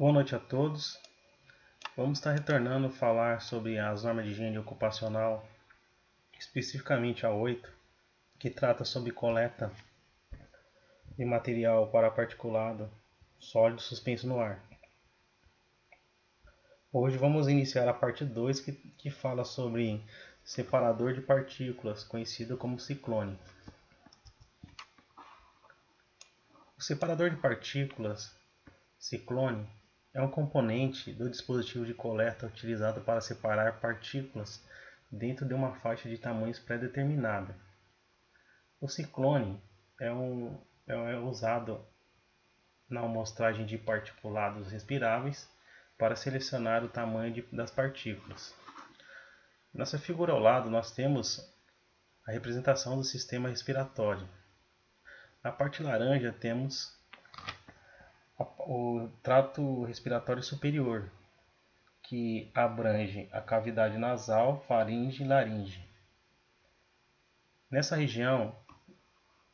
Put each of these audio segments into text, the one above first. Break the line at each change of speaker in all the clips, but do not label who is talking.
Boa noite a todos. Vamos estar retornando a falar sobre as normas de higiene ocupacional, especificamente a 8, que trata sobre coleta de material para particulado sólido suspenso no ar. Hoje vamos iniciar a parte 2, que fala sobre separador de partículas, conhecido como ciclone. O separador de partículas, ciclone, é um componente do dispositivo de coleta utilizado para separar partículas dentro de uma faixa de tamanhos pré-determinada. O ciclone é usado na amostragem de particulados respiráveis para selecionar o tamanho das partículas. Nessa figura ao lado nós temos a representação do sistema respiratório. Na parte laranja temos o trato respiratório superior, que abrange a cavidade nasal, faringe e laringe. Nessa região,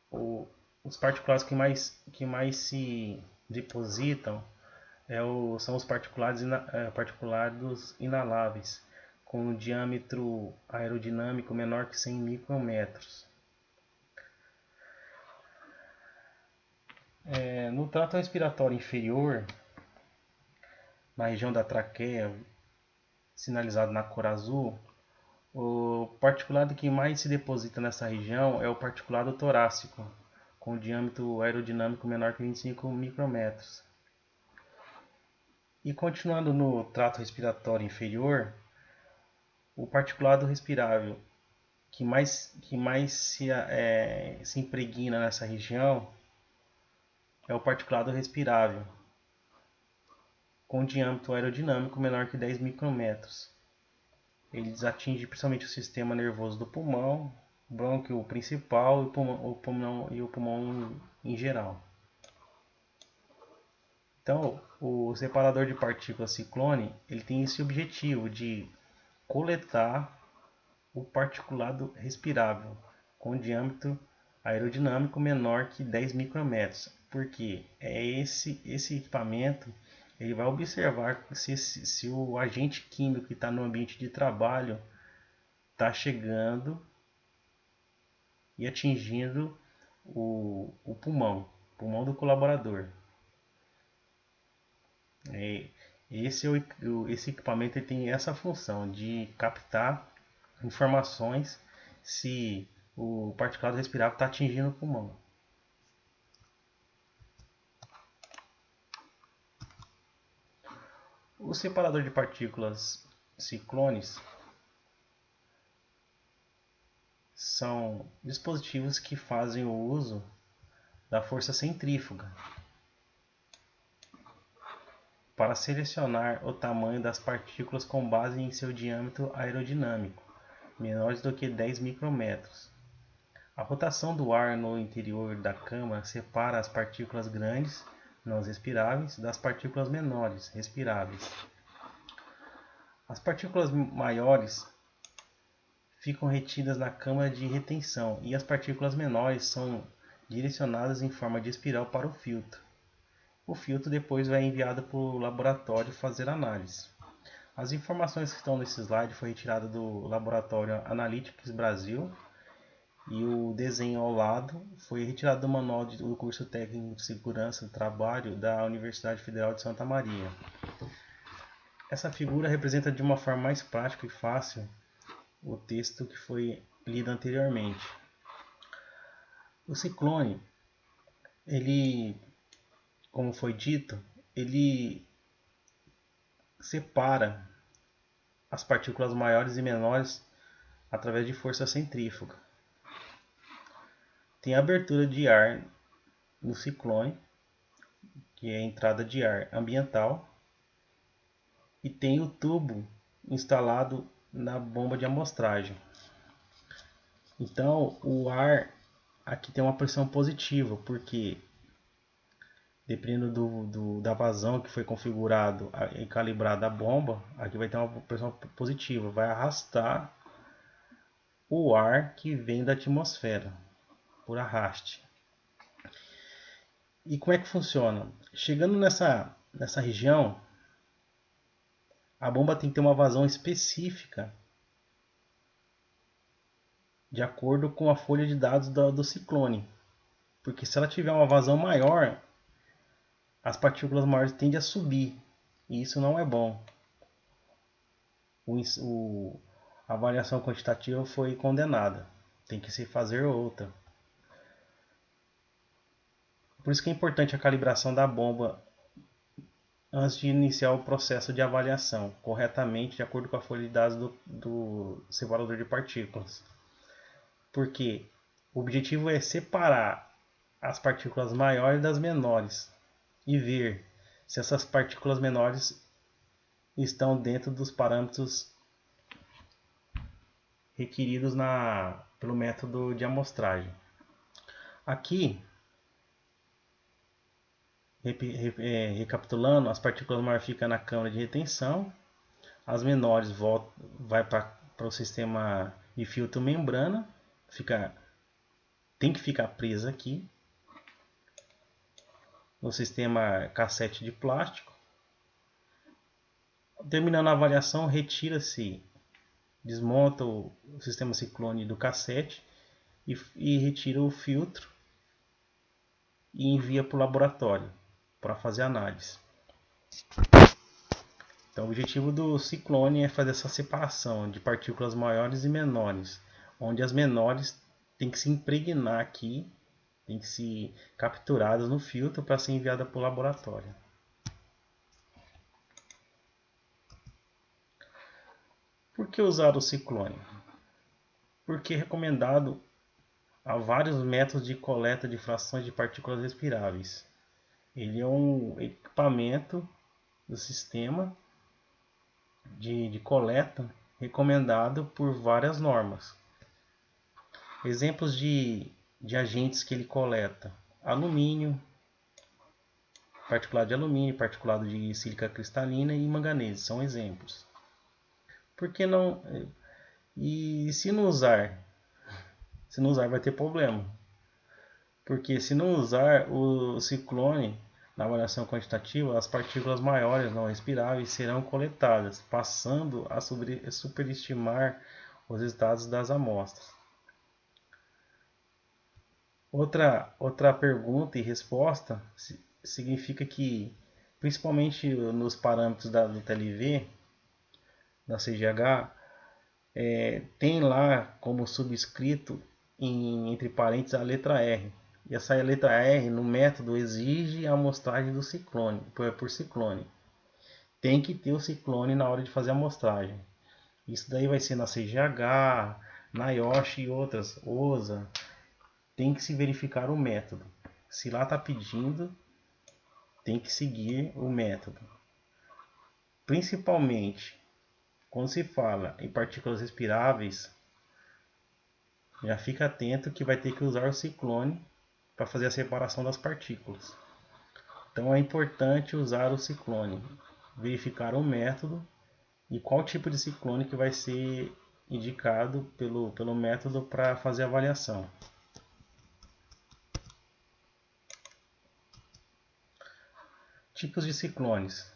os particulados que mais se depositam são os particulados inaláveis, com um diâmetro aerodinâmico menor que 100 micrômetros. No trato respiratório inferior, na região da traqueia, sinalizado na cor azul, o particulado que mais se deposita nessa região é o particulado torácico, com diâmetro aerodinâmico menor que 25 micrômetros. E continuando no trato respiratório inferior, o particulado respirável que mais se impregna nessa região é o particulado respirável, com diâmetro aerodinâmico menor que 10 micrômetros. Eles atingem principalmente o sistema nervoso do pulmão, o brônquio principal e o pulmão em geral. Então, o separador de partículas ciclone ele tem esse objetivo de coletar o particulado respirável com diâmetro aerodinâmico menor que 10 micrômetros, porque esse equipamento ele vai observar se o agente químico que está no ambiente de trabalho está chegando e atingindo o pulmão do colaborador. Esse equipamento ele tem essa função de captar informações se o particulado respirável está atingindo o pulmão. O separador de partículas ciclones são dispositivos que fazem o uso da força centrífuga para selecionar o tamanho das partículas com base em seu diâmetro aerodinâmico, menores do que 10 micrômetros. A rotação do ar no interior da câmara separa as partículas grandes, não respiráveis, das partículas menores, respiráveis. As partículas maiores ficam retidas na câmara de retenção e as partículas menores são direcionadas em forma de espiral para o filtro. O filtro depois vai enviado para o laboratório fazer análise. As informações que estão nesse slide foi retirada do laboratório Analytics Brasil e o desenho ao lado foi retirado do manual do curso técnico de segurança do trabalho da Universidade Federal de Santa Maria. Essa figura representa de uma forma mais prática e fácil o texto que foi lido anteriormente. O ciclone, ele, como foi dito, ele separa as partículas maiores e menores através de força centrífuga. Tem a abertura de ar no ciclone, que é a entrada de ar ambiental, e tem o tubo instalado na bomba de amostragem. Então o ar aqui tem uma pressão positiva, porque dependendo da vazão que foi configurado e calibrada a bomba, aqui vai ter uma pressão positiva, vai arrastar o ar que vem da atmosfera por arraste. E como é que funciona? Chegando nessa região, a bomba tem que ter uma vazão específica de acordo com a folha de dados do ciclone. Porque se ela tiver uma vazão maior, as partículas maiores tendem a subir. E isso não é bom. A avaliação quantitativa foi condenada. Tem que se fazer outra. Por isso que é importante a calibração da bomba antes de iniciar o processo de avaliação corretamente de acordo com a folha de dados do separador de partículas. Porque o objetivo é separar as partículas maiores das menores e ver se essas partículas menores estão dentro dos parâmetros requeridos pelo método de amostragem. Aqui, recapitulando, as partículas maiores ficam na câmara de retenção, as menores vai para o sistema de filtro membrana, tem que ficar presa aqui no sistema cassete de plástico. Terminando a avaliação, desmonta o sistema ciclone do cassete e retira o filtro e envia para o laboratório para fazer análise. Então, o objetivo do ciclone é fazer essa separação de partículas maiores e menores, onde as menores têm que se impregnar aqui, têm que ser capturadas no filtro para ser enviada para o laboratório. Por que usar o ciclone? Porque é recomendado há vários métodos de coleta de frações de partículas respiráveis. Ele é um equipamento do sistema de coleta recomendado por várias normas. Exemplos de agentes que ele coleta: alumínio, particulado de alumínio, particulado de sílica cristalina e manganese são exemplos. Por que não? E se não usar? Se não usar vai ter problema. Porque se não usar o ciclone na avaliação quantitativa, as partículas maiores não respiráveis serão coletadas, passando a superestimar os resultados das amostras. Outra pergunta e resposta significa que, principalmente nos parâmetros do TLV, da CGH, tem lá como subscrito entre parênteses a letra R. E essa letra R no método exige a amostragem do ciclone, por ciclone. Tem que ter o ciclone na hora de fazer a amostragem. Isso daí vai ser na CGH, na IOSH e outras, OSA. Tem que se verificar o método. Se lá está pedindo, tem que seguir o método. Principalmente quando se fala em partículas respiráveis, já fica atento que vai ter que usar o ciclone para fazer a separação das partículas. Então é importante usar o ciclone, verificar o método e qual tipo de ciclone que vai ser indicado pelo método para fazer a avaliação. Tipos de ciclones.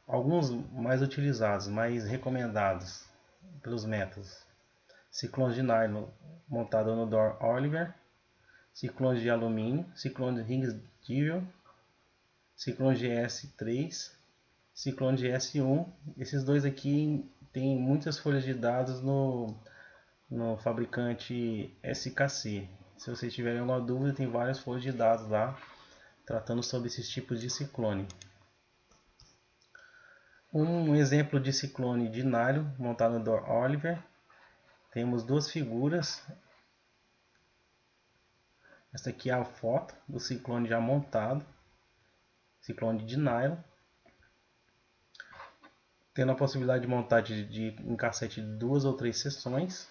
Alguns mais utilizados, mais recomendados pelos métodos. Ciclones de nylon montado no Dor Oliver, ciclones de alumínio, ciclones de Higgs-Dieville, ciclones de S3, ciclones de S1. Esses dois aqui tem muitas folhas de dados no fabricante SKC. Se vocês tiverem alguma dúvida, tem várias folhas de dados lá tratando sobre esses tipos de ciclone. Um exemplo de ciclone de nylon montado no Dor Oliver. Temos duas figuras. Esta aqui é a foto do ciclone já montado, ciclone de nylon, tendo a possibilidade de montar em cassete de 2 ou 3 seções.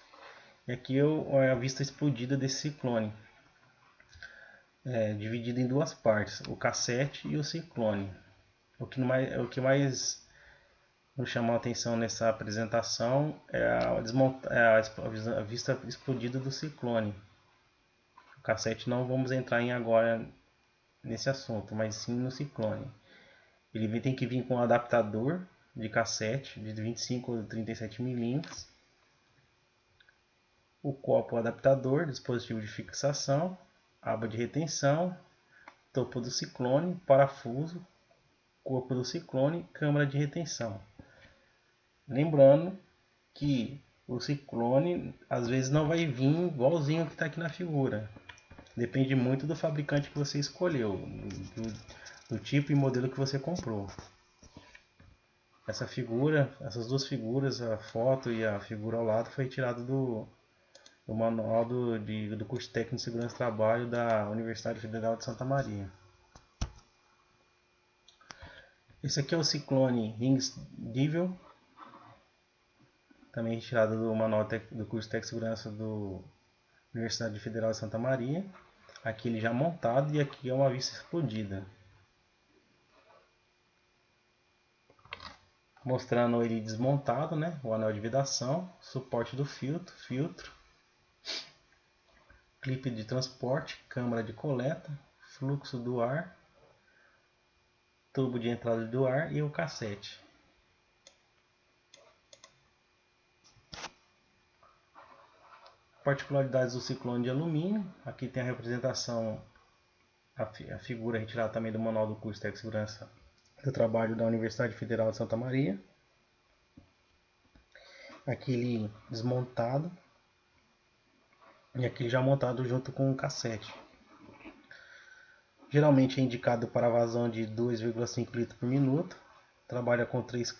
E aqui é a vista explodida desse ciclone, dividido em duas partes, o cassete e o ciclone. O que mais nos chamou a atenção nessa apresentação é a vista explodida do ciclone. O cassete não vamos entrar em agora nesse assunto, mas sim no ciclone. Tem que vir com um adaptador de cassete de 25 ou 37 milímetros. O copo adaptador, dispositivo de fixação, aba de retenção, topo do ciclone, parafuso, corpo do ciclone, câmara de retenção. Lembrando que o ciclone às vezes não vai vir igualzinho que está aqui na figura. Depende muito do fabricante que você escolheu, do tipo e modelo que você comprou. Essas duas figuras, a foto e a figura ao lado, foi retirado do manual do curso técnico de segurança do trabalho da Universidade Federal de Santa Maria. Esse aqui é o Ciclone Rings Devil, também retirado do manual do curso técnico de segurança da Universidade Federal de Santa Maria. Aqui ele já montado e aqui é uma vista explodida. Mostrando ele desmontado, né? O anel de vedação, suporte do filtro, clipe de transporte, câmara de coleta, fluxo do ar, tubo de entrada do ar e o cassete. Particularidades do ciclone de alumínio. Aqui tem a representação, a figura retirada também do manual do curso técnico de segurança do trabalho da Universidade Federal de Santa Maria. Aqui ele desmontado e aqui já montado junto com o cassete. Geralmente é indicado para vazão de 2,5 litros por minuto. Trabalha com três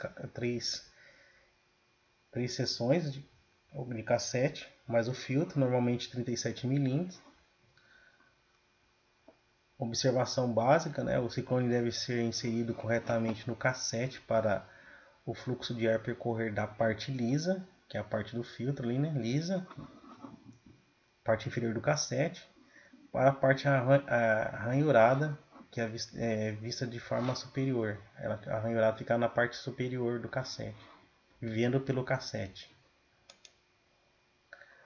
seções de cassete, mais o filtro, normalmente 37 milímetros. Observação básica, né? O ciclone deve ser inserido corretamente no cassete para o fluxo de ar percorrer da parte lisa, que é a parte do filtro ali, né? Lisa, parte inferior do cassete, para a parte arranhurada, que é vista de forma superior. A arranhurada fica na parte superior do cassete, vendo pelo cassete.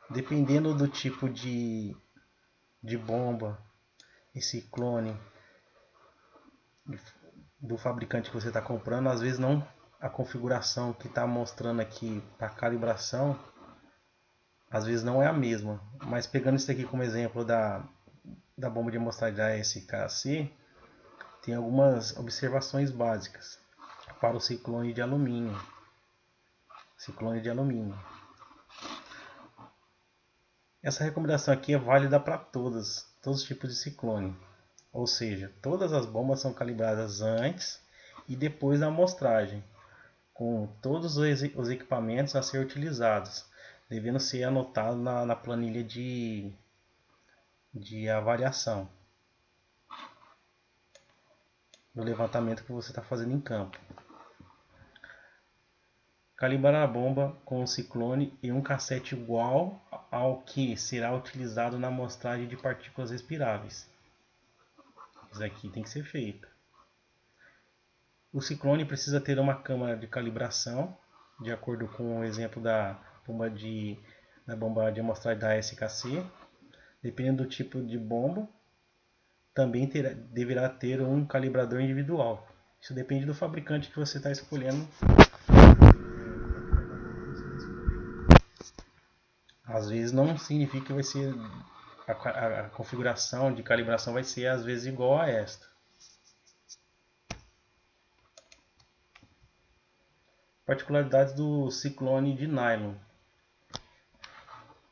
Dependendo do tipo de bomba e ciclone do fabricante que você está comprando, às vezes não a configuração que está mostrando aqui para calibração, às vezes não é a mesma. Mas pegando isso aqui como exemplo da bomba de amostragem da SKC, tem algumas observações básicas para o ciclone de alumínio. Essa recomendação aqui é válida para todos os tipos de ciclone. Ou seja, todas as bombas são calibradas antes e depois da amostragem, com todos os equipamentos a ser utilizados, devendo ser anotado na planilha de avaliação do levantamento que você está fazendo em campo. Calibrar a bomba com um ciclone e um cassete igual ao que será utilizado na amostragem de partículas respiráveis. Isso aqui tem que ser feito. O ciclone precisa ter uma câmara de calibração, de acordo com o exemplo da bomba de amostragem da SKC. Dependendo do tipo de bomba, também deverá ter um calibrador individual. Isso depende do fabricante que você está escolhendo. Às vezes não significa que vai ser a configuração de calibração vai ser às vezes igual a esta. Particularidades do ciclone de nylon.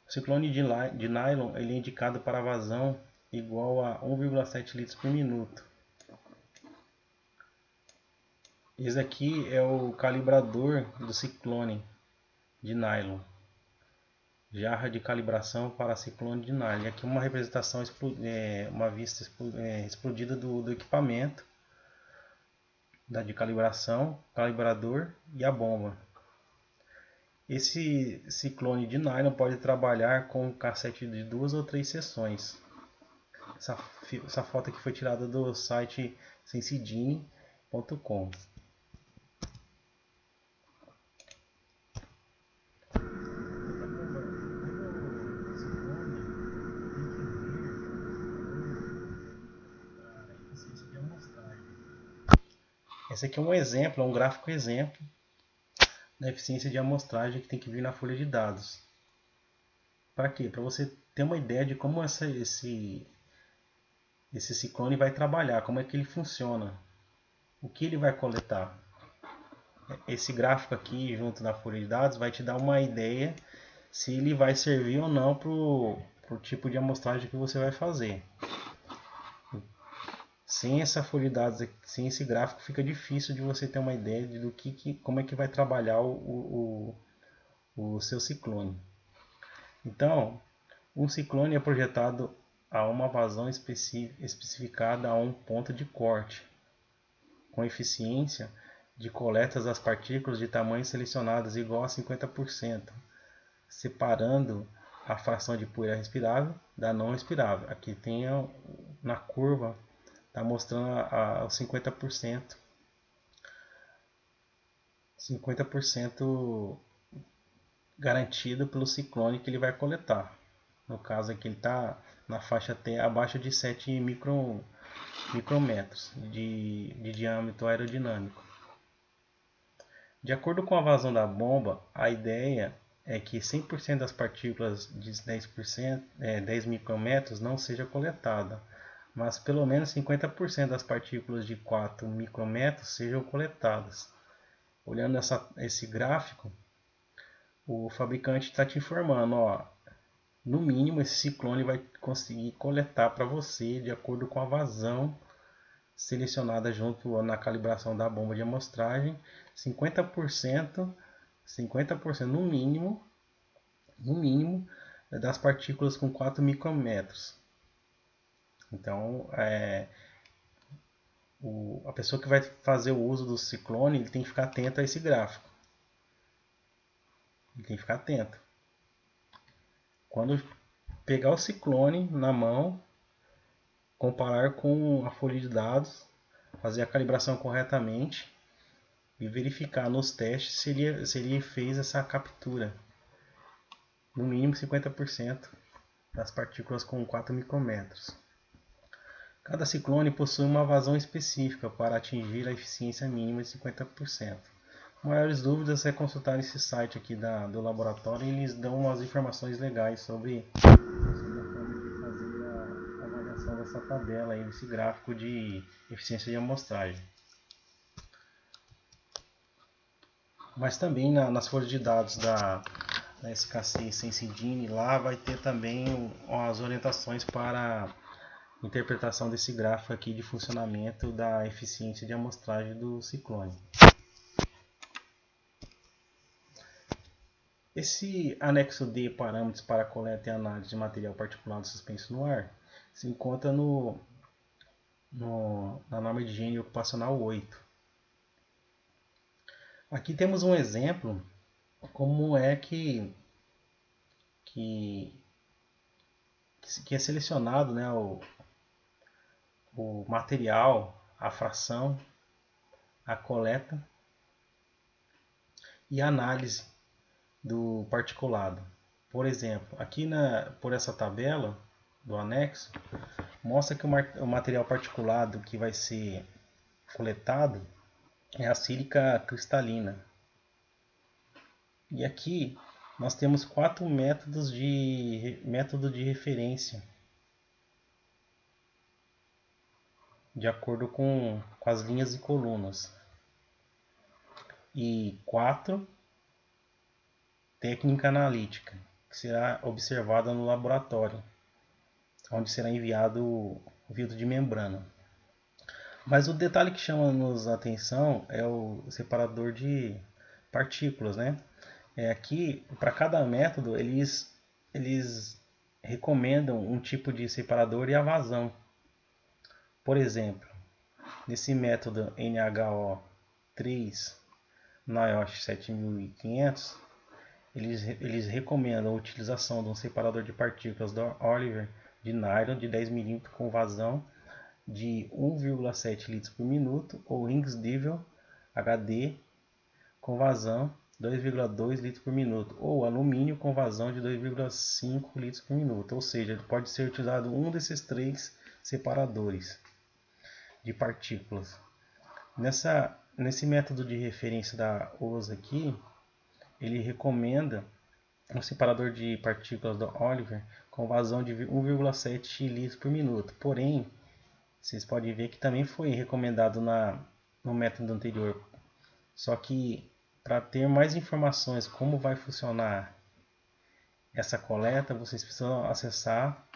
O ciclone de nylon ele é indicado para vazão igual a 1,7 litros por minuto. Esse aqui é o calibrador do ciclone de nylon. Jarra de calibração para ciclone de nylon. Aqui uma representação, uma vista explodida do equipamento de calibração, calibrador e a bomba. Esse ciclone de nylon pode trabalhar com cassete de 2 ou 3 seções. Essa foto aqui foi tirada do site sensidine.com. Esse aqui é um exemplo, é um gráfico exemplo da eficiência de amostragem que tem que vir na folha de dados. Para quê? Para você ter uma ideia de como esse ciclone vai trabalhar, como é que ele funciona, o que ele vai coletar. Esse gráfico aqui junto na folha de dados vai te dar uma ideia se ele vai servir ou não para o tipo de amostragem que você vai fazer. Sem essa folha de dados, sem esse gráfico, fica difícil de você ter uma ideia de como é que vai trabalhar o seu ciclone. Então, um ciclone é projetado a uma vazão especificada a um ponto de corte, com eficiência de coletas das partículas de tamanho selecionados igual a 50%, separando a fração de poeira respirável da não respirável. Aqui tem na curva, está mostrando os 50%. 50% garantido pelo ciclone que ele vai coletar. No caso aqui ele está na faixa até abaixo de 7 micrômetros de diâmetro aerodinâmico. De acordo com a vazão da bomba, a ideia é que 100% das partículas de 10 micrômetros não seja coletada, mas pelo menos 50% das partículas de 4 micrômetros sejam coletadas. Olhando esse gráfico, o fabricante está te informando, ó, no mínimo esse ciclone vai conseguir coletar para você, de acordo com a vazão selecionada junto na calibração da bomba de amostragem, 50% no mínimo das partículas com 4 micrômetros. Então, a pessoa que vai fazer o uso do ciclone, ele tem que ficar atento a esse gráfico. Ele tem que ficar atento. Quando pegar o ciclone na mão, comparar com a folha de dados, fazer a calibração corretamente e verificar nos testes se ele fez essa captura. No mínimo 50% das partículas com 4 micrômetros. Cada ciclone possui uma vazão específica para atingir a eficiência mínima de 50%. Maiores dúvidas é consultar esse site aqui do laboratório, e eles dão umas informações legais sobre a forma de fazer a avaliação dessa tabela aí, desse gráfico de eficiência de amostragem. Mas também nas folhas de dados da SKC Sensidine, lá vai ter também as orientações para interpretação desse gráfico aqui de funcionamento da eficiência de amostragem do ciclone. Esse anexo D, parâmetros para coleta e análise de material particulado suspenso no ar, se encontra na norma de higiene ocupacional 8. Aqui temos um exemplo como é que é selecionado, né, o material, a fração, a coleta e a análise do particulado. Por exemplo, aqui por essa tabela do anexo, mostra que o material particulado que vai ser coletado é a sílica cristalina. E aqui nós temos 4 método de referência, de acordo com as linhas e colunas, e 4 técnica analítica, que será observada no laboratório, onde será enviado o filtro de membrana. Mas o detalhe que chama-nos a atenção é o separador de partículas, né? Aqui, para cada método, eles recomendam um tipo de separador e a vazão. Por exemplo, nesse método NHO3 NIOSH 7500, eles recomendam a utilização de um separador de partículas da Oliver de nylon de 10 mm com vazão de 1,7 litros por minuto, ou Ringsdale HD com vazão 2,2 litros por minuto, ou alumínio com vazão de 2,5 litros por minuto. Ou seja, pode ser utilizado um desses 3 separadores de partículas. Nesse método de referência da OSA aqui, ele recomenda um separador de partículas da Oliver com vazão de 1,7 litros por minuto. Porém, vocês podem ver que também foi recomendado no método anterior. Só que para ter mais informações como vai funcionar essa coleta, vocês precisam acessar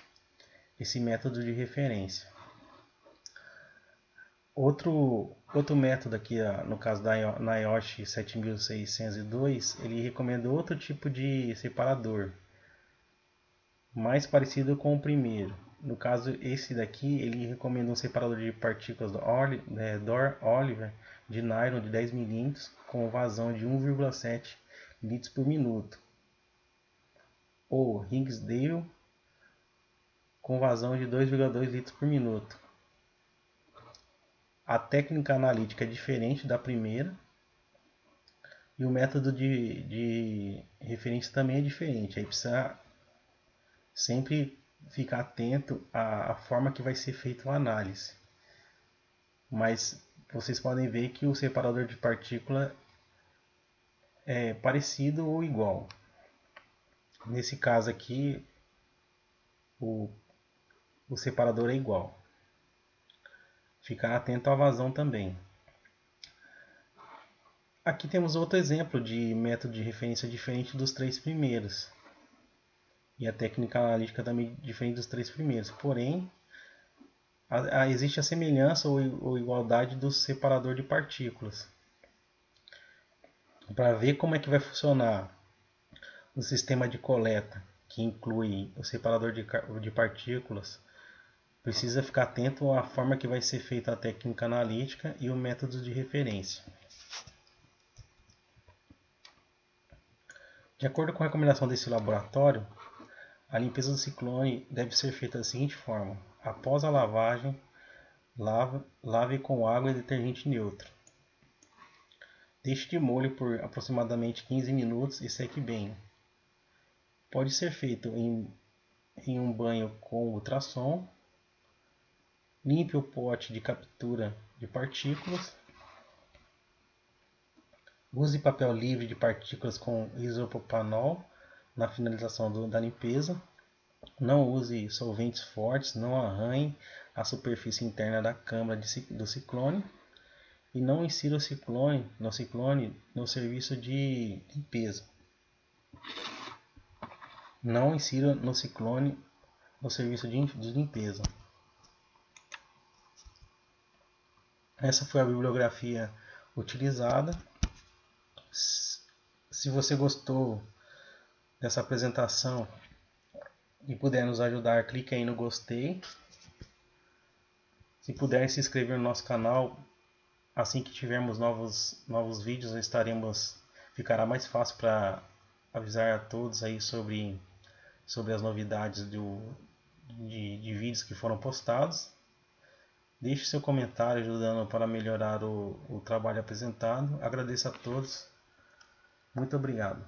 esse método de referência. Outro método aqui, no caso da NIOSH 7602, ele recomenda outro tipo de separador, mais parecido com o primeiro. No caso, esse daqui, ele recomenda um separador de partículas do Oliver de nylon de 10 mm com vazão de 1,7 litros por minuto. Ou Rigsdale com vazão de 2,2 litros por minuto. A técnica analítica é diferente da primeira e o método de referência também é diferente. Aí precisa sempre ficar atento à forma que vai ser feita a análise. Mas vocês podem ver que o separador de partícula é parecido ou igual. Nesse caso aqui, o separador é igual. Ficar atento à vazão também. Aqui temos outro exemplo de método de referência diferente dos três primeiros. E a técnica analítica também diferente dos três primeiros. Porém, existe a semelhança ou igualdade do separador de partículas. Para ver como é que vai funcionar o sistema de coleta, que inclui o separador de partículas, precisa ficar atento à forma que vai ser feita a técnica analítica e o método de referência. De acordo com a recomendação desse laboratório, a limpeza do ciclone deve ser feita da seguinte forma: após a lavagem, lave com água e detergente neutro. Deixe de molho por aproximadamente 15 minutos e seque bem. Pode ser feito em um banho com ultrassom. Limpe o pote de captura de partículas. Use papel livre de partículas com isopropanol na finalização da limpeza. Não use solventes fortes, não arranhe a superfície interna da câmara do ciclone. E não insira o ciclone no serviço de limpeza. Não insira no ciclone no serviço de limpeza. Essa foi a bibliografia utilizada. Se você gostou dessa apresentação e puder nos ajudar, clique aí no gostei. Se puder se inscrever no nosso canal, assim que tivermos novos vídeos, ficará mais fácil para avisar a todos aí sobre as novidades de vídeos que foram postados. Deixe seu comentário ajudando para melhorar o trabalho apresentado. Agradeço a todos. Muito obrigado.